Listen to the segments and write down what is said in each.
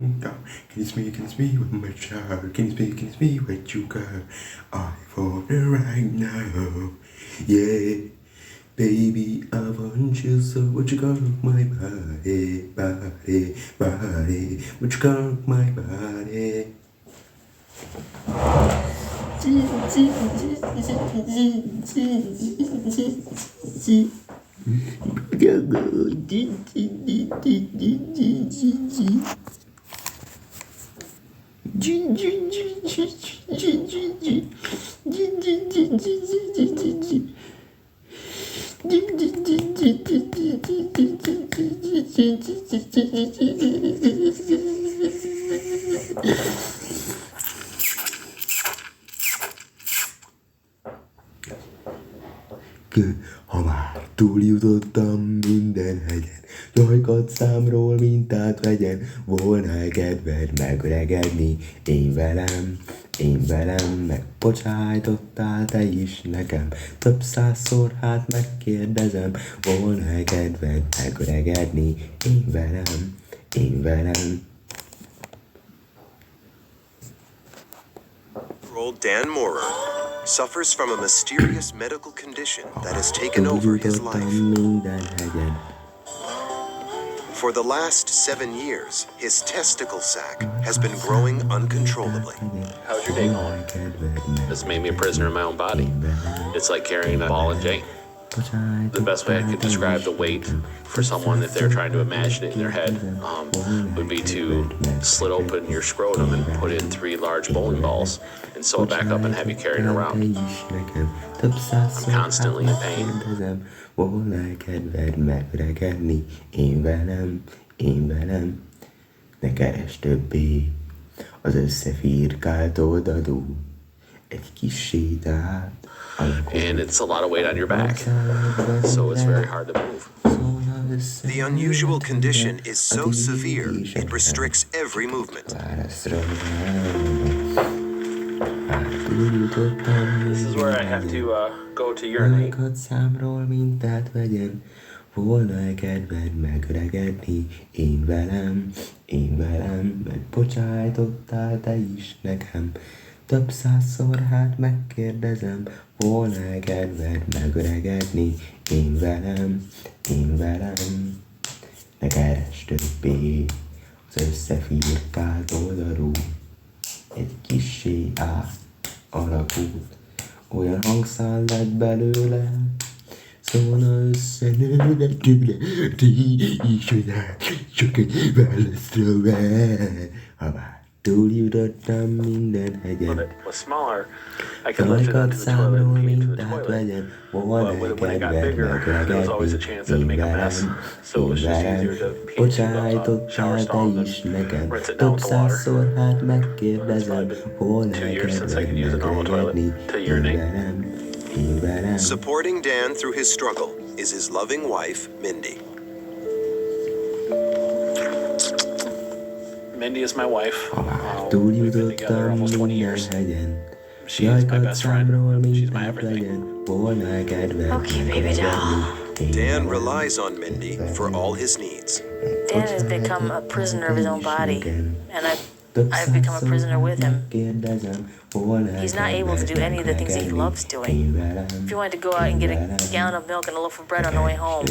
Kiss me with my child. Kiss me with you, girl. I for it right now. Yeah, baby, I want you so. What you gonna look my body, body, body? What you gonna look my body? Ha már túljutottam minden hegyen, jajkat számról mintát vegyen, volna kedved megöregedni, én velem, megbocsájtottál te is nekem, több százszor hát megkérdezem, volna kedved megöregedni, én velem. Dan Morer suffers from a mysterious medical condition that has taken over his life. For the last 7 years, his testicle sac has been growing uncontrollably. How's your day going? This made me a prisoner in my own body. It's like carrying a ball and chain. The best way I could describe the weight for someone, if they're trying to imagine it in their head, would be to slit open your scrotum and put in 3 large bowling balls and sew it back up and have you carry it around. I'm constantly in pain. Volna kedved megöregedni, én velem, ne keresd többé az összefirkált oldalú, egy kis sétát. And it's a lot of weight on your back, so it's very hard to move. The unusual condition is so severe, it restricts every movement. This is where I have to go to urinate. Számról mintát vegyen, volna kedved megöregedni, én velem, megbocsájtottál te is nekem, több százszor hát megkérdezem, volna kedved megöregedni, én velem, ne keresd többé az összefirkált oldalú, egy kissé alakult, olyan hangszál lett belőle, szólna összenőle tőle, is olyan, csak egy válaszra, ha már túljutottam minden hegyen. Was smaller, I could lift it onto the toilet and pee into the toilet. But when it got bigger, there was always a chance that it'd make a mess. So it was just easier to pee into the shower stall than rinse it down with the water. It's probably been 2 years since I could use a normal toilet to urinate. Supporting Dan through his struggle is his loving wife, Mindy. Mindy is my wife. We've been together almost 20 years. She is my best friend. She's my everything. Okay, baby doll. Dan relies on Mindy for all his needs. Dan has become a prisoner of his own body, and I've become a prisoner with him. He's not able to do any of the things that he loves doing. If he wanted to go out and get a gallon of milk and a loaf of bread on the way home,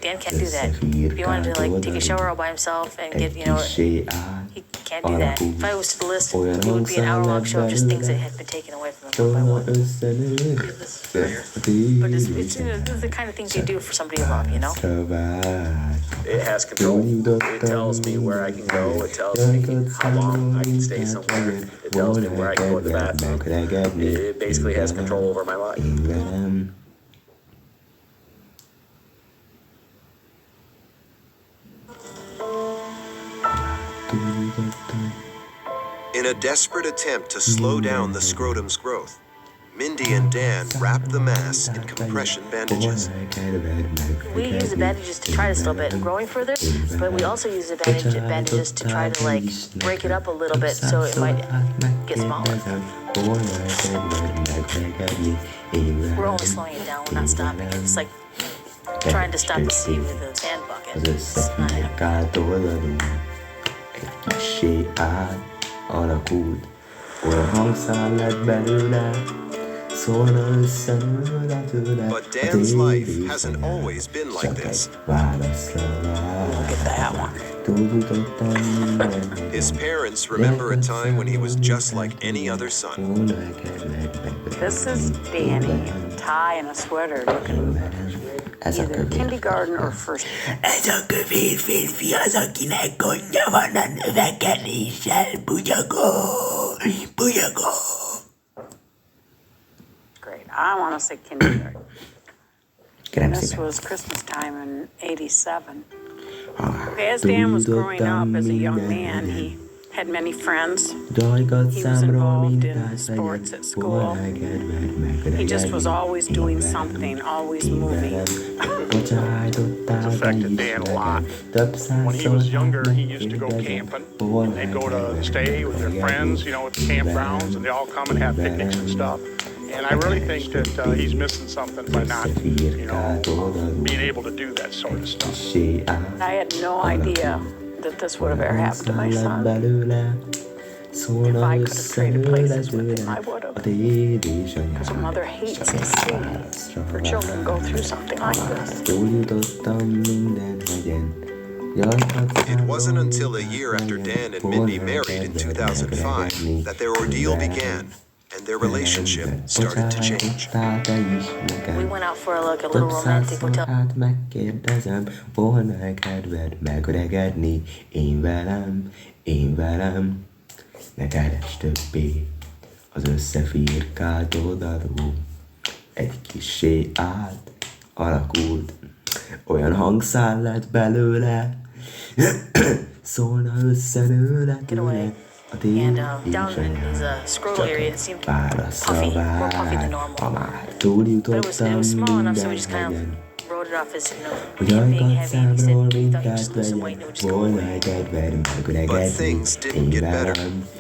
Dan can't do that. If he wanted to take a shower all by himself and get, he can't do that. If I was to list, it would be an hour-long show of just things that had been taken away from him one by one. But it's the kind of things you do for somebody you love, It has control. It tells me where I can go. It tells me how long I can stay somewhere. It tells me where I can go to the bathroom. It basically has control over my life. In a desperate attempt to slow down the scrotum's growth, Mindy and Dan wrap the mass in compression bandages. We use the bandages to try to stop it growing further, but we also use the bandages to try to break it up a little bit so it might get smaller. We're only slowing it down, we're not stopping it. It's like trying to stop the sea with a sand bucket. It's not happening. kissé átalakult. Olyan hangszál lett belőle, szólna össze nőle tőle. But Dan's life hasn't always been like this. Válaszra Look at that one. túlutottam minden. His parents remember a time when he was just like any other son. This is Danny in a tie and a sweater looking Ez a either kövér. kindergarten or first. Ez a kövér férfi az, akinek gondja van a növekedéssel. Bugyogó, bugyogó. Great. I want to say kindergarten. Kérem This szépen. was Christmas time in '87. Okay, as Dan was growing up as a young man, he had many friends. Dajgat He was számról involved in mintát sports vegyek, at school. volna kedved megregedni. He just was always doing something, always moving. It's affected Dan a lot. When he was younger, he used to go camping. They'd go to stay with their friends, you know, at the campgrounds, and they all come and have picnics and stuff. And I really think that he's missing something by not, you know, being able to do that sort of stuff. I had no idea that this would have ever happened to my son. If I could have traded places with him, I would have. Because a mother hates to see her children go through something like this. It wasn't until a year after Dan and Mindy married in 2005 that their ordeal began and their relationship started to change. We went out for like a little romantic hotel. Hát megkérdezem, volna kedved megregedni, én velem, ne keresd többé az összefirkált oldalú. Egy kissé átalakult, olyan hangszál lett belőle, szólna össze nőle tőle. A And down in his scrotal area, it seemed puffy, more puffy than normal. ha már But it túljutottam was small enough, so we minden just kind hegyen. of wrote it off as, you know, Hogy him being ajkat heavy. And he said számról he thought he'd mintát just lose some weight vegyek, and it would just go volna away. kedved But megregedni, things didn't get better,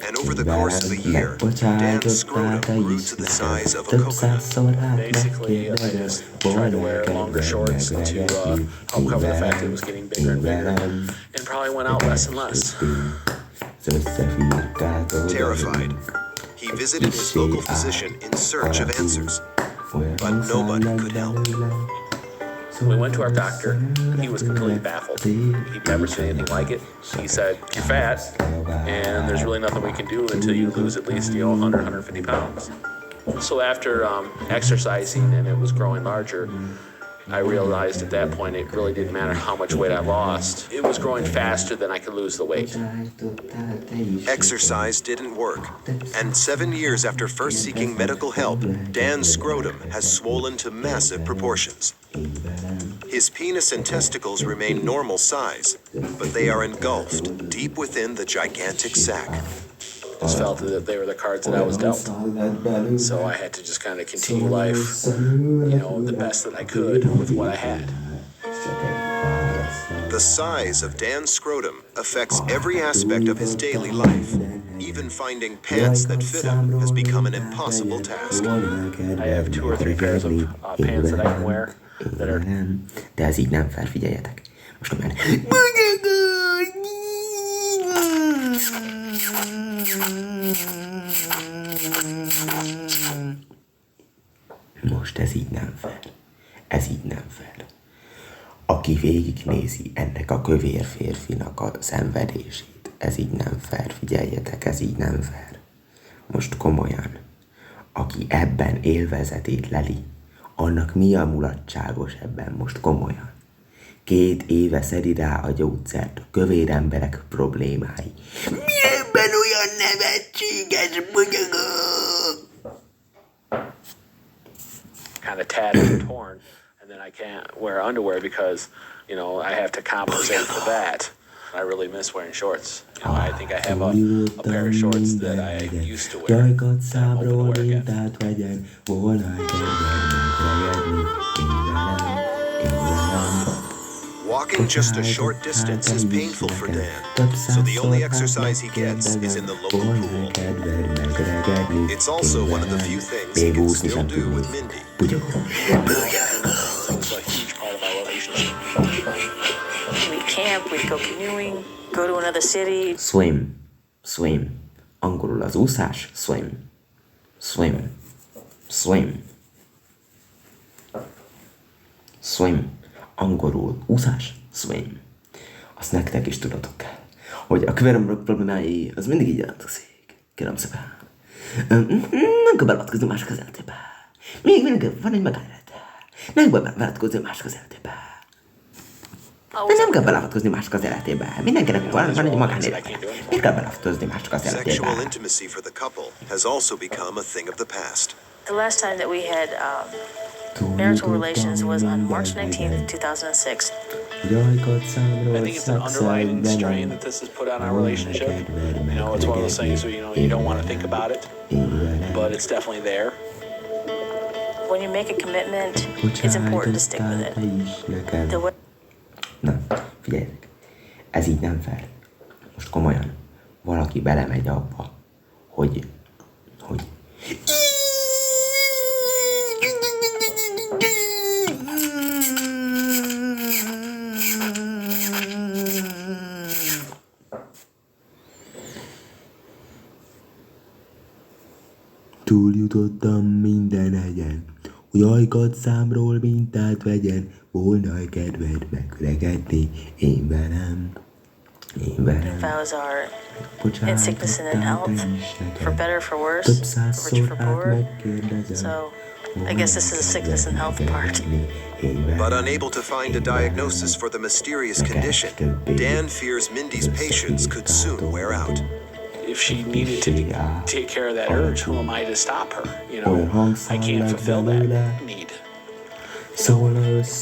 and over the course of a year, Dan's scrotum grew to the size of a coconut. Basically, I just tried to wear longer shorts to help cover the fact that it was getting bigger and bigger, and probably went out less and less. Terrified, he visited his local physician in search of answers, but nobody could help. We went to our doctor. He was completely baffled. He'd never seen anything like it. He said, "You're fat, and there's really nothing we can do until you lose at least, 100, 150 pounds." So after exercising and it was growing larger, I realized at that point it really didn't matter how much weight I lost. It was growing faster than I could lose the weight. Exercise didn't work, and 7 years after first seeking medical help, Dan's scrotum has swollen to massive proportions. His penis and testicles remain normal size, but they are engulfed deep within the gigantic sac. I just felt that they were the cards that I was dealt. So I had to just kind of continue life, the best that I could with what I had. The size of Dan's scrotum affects every aspect of his daily life. Even finding pants that fit him has become an impossible task. I have 2 or 3 pairs of pants that I can wear that are... De ez így nem fel, figyeljetek. Most már... Most ez így nem fair. Ez így nem fair. Aki végignézi ennek a kövér férfinak a szenvedését, ez így nem fair, figyeljetek, ez így nem fair. Most komolyan, aki ebben élvezetét leli, annak mi a mulatságos ebben most komolyan? 2 éve szedi rá a gyógyszert a kövér emberek problémái. Mi ebben olyan nevetséges, bugyogó? kind of tattered and torn, and then I can't wear underwear because, I have to compensate for that. I really miss wearing shorts. I think I have a pair of shorts that I used to wear that I'm hoping to wear again. Walking just a short distance is painful for Dan, so the only exercise he gets is in the local pool. It's also one of the few things he can still do with Mindy. It's a huge part of our relationship. We'd camp, we'd go canoeing, go go to another city. Swim. Swim. Angolul az úszás. Swim. Swim. Swim. Swim. Angolul úszás. Swim. Azt nektek is tudatok kell, hogy a Kövér problémái az mindig így jelentkezik. Kérem szépen. Nem kell beavatkozni mások az életébe. Még mindig van egy magánélete. Nem kell beavatkozni mások az életébe. De nem kell beleavatkozni mások az életébe. Mindenkinek van egy magánélete. Miért kell beleavatkozni mások az életébe? Sexual intimacy for the couple has also become a thing of the past. The last time that we had marital relations was on March 19th, 2006. I think it's an underlying strain that this has put on our relationship. You know, it's one of those things where, you don't want to think about it, but it's definitely there. When you make a commitment, it's important to stick with it. Na, figyeljetek, ez így nem fair. Most komolyan, valaki belemegy abba, hogy túljutottam minden hegyen, hogy ajkat számról mintát vegyen, volna kedved megöregedni, én velem. Vows are in sickness and in health, for better, for worse, for rich, for poor. So I guess this is a sickness and health part. But unable to find a diagnosis for the mysterious condition, Dan fears Mindy's patience could soon wear out. If she needed to take care of that urge, who am I to stop her? I can't fulfill that need.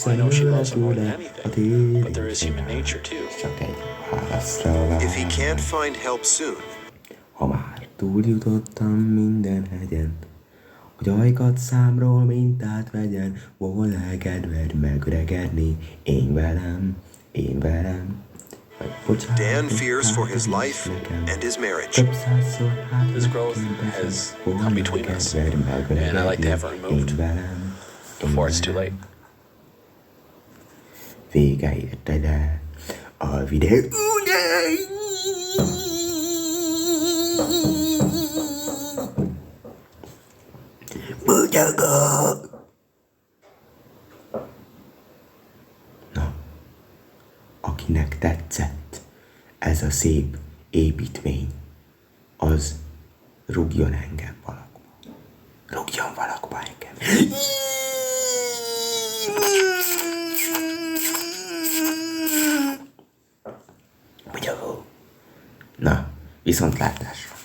I know she loves him more than anything, but there is human nature too. If he can't find help soon, ha már túljutottam minden hegyen, hogy ajkat számról mintát vegyen, volna kedved megöregedni, én velem. Dan fears for his life and his marriage. This growth has come between us, and I like to have her removed before it's too late. Vége érted el a videó. Na, akinek tetszett ez a szép építmény, az rúgjon engem valakba. Rúgjon valakba engem. Na, viszontlátásra.